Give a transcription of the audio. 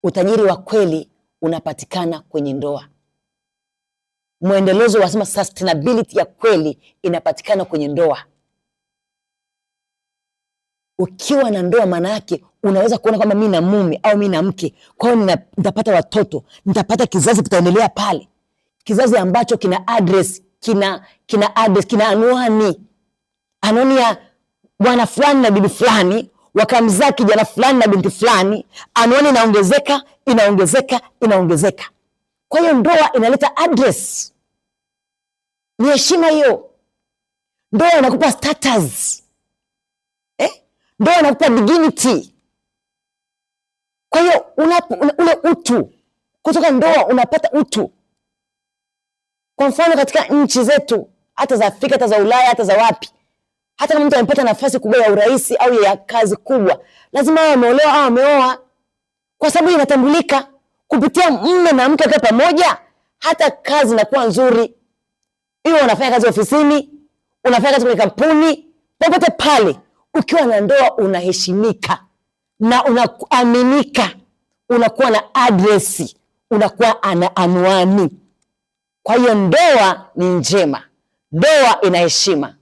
Utajiri wa kweli unapatikana kwenye ndoa. Mwendelezo wasema sustainability ya kweli inapatikana kwenye ndoa. Ukiwa na ndoa, maana yake unaweza kuona kwamba mimi na mume au mimi na mke, kwa hiyo nitapata watoto, nitapata kizazi kitaendelea pale. Kizazi ambacho kina address, kina anwani ya bwana fulani na bibi fulani, wakamzaa kijana fulani na binti fulani, anwani inaongezeka. Kwa hiyo ndoa inaleta address. Ni heshima hiyo. Ndoa inakupa status. Ndoa inakupa dignity. Kwa hiyo ule utu kutoka ndoa, unapata utu. Kwa mfano katika nchi zetu, hata za Afrika, hata za Ulaya, hata za wapi, hata kama mtu amepata nafasi kubwa ya urais au ya kazi kubwa, lazima awe ameolewa au ameoa, kwa sababu inatambulika kupitia mume na mke kwa pamoja. Hata kazi inakuwa nzuri. Iwe unafanya kazi ofisini, unafanya kazi kwenye kampuni, popote pale, ukiwa na ndoa unaheshimika na unaaminika, unakuwa na address, unakuwa ana anwani. Kwa hiyo ndoa ni njema, ndoa ina heshima.